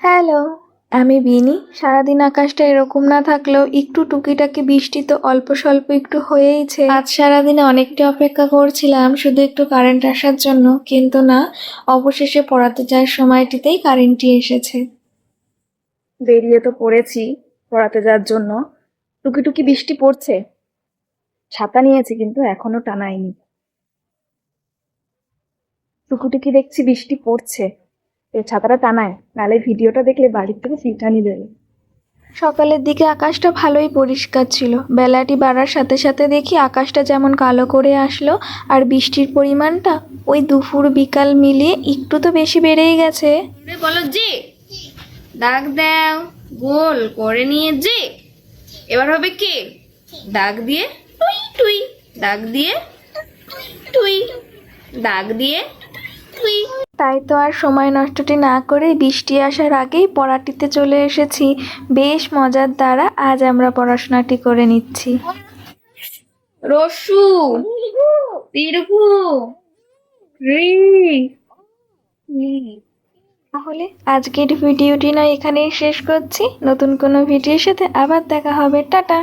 Hello, আমি বিনি। সারাদিন আকাশটা এরকম না থাকলেও একটু টুকিটাকি বৃষ্টি তো অল্প স্বল্প একটু হয়েইছে। আজ সারাদিনে অনেকটা অপেক্ষা করছিলাম শুধু একটু কারেন্ট আসার জন্য, কিন্তু না, অবশেষে পড়াতে যাওয়ার সময়টিতেই কারেন্টটি এসেছে। বেরিয়ে তো পড়েছি পড়াতে যাওয়ার জন্য। টুকি টুকি বৃষ্টি পড়ছে। ছাতা নিয়েছি কিন্তু এখনো টানাইনি। টুকি টুকি দেখছি বৃষ্টি পড়ছে, এই ছাতাটা টানায়, নালে ভিডিওটা দেখলে বাড়ির থেকে ফিটানি দেবে। সকালের দিকে আকাশটা ভালোই পরিষ্কার ছিল। বেলাটি বাড়ার সাথে সাথে দেখি আকাশটা যেমন কালো করে আসলো, আর বৃষ্টির পরিমাণটা ওই দুপুর বিকাল মিলিয়ে একটু তো বেশি বেড়েই গেছে। বলো যে দাগ দাও, গোল করে নিয়ে যে এবার হবে কে, দাগ দিয়ে টুই টুই, দাগ দিয়ে টুই, দাগ দিয়ে টুই। তাই তো আর সময় নষ্টটি না করে বৃষ্টি আসার আগেই পড়াটিতে চলে এসেছি। বেশ মজার দ্বারা আজ আমরা পড়াশোনাটি করে নিচ্ছি। রসু, দীর্ঘ, রি, তাহলে আজকের ভিডিওটি নয় এখানেই শেষ করছি। নতুন কোনো ভিডিওর সাথে আবার দেখা হবে। টাটা।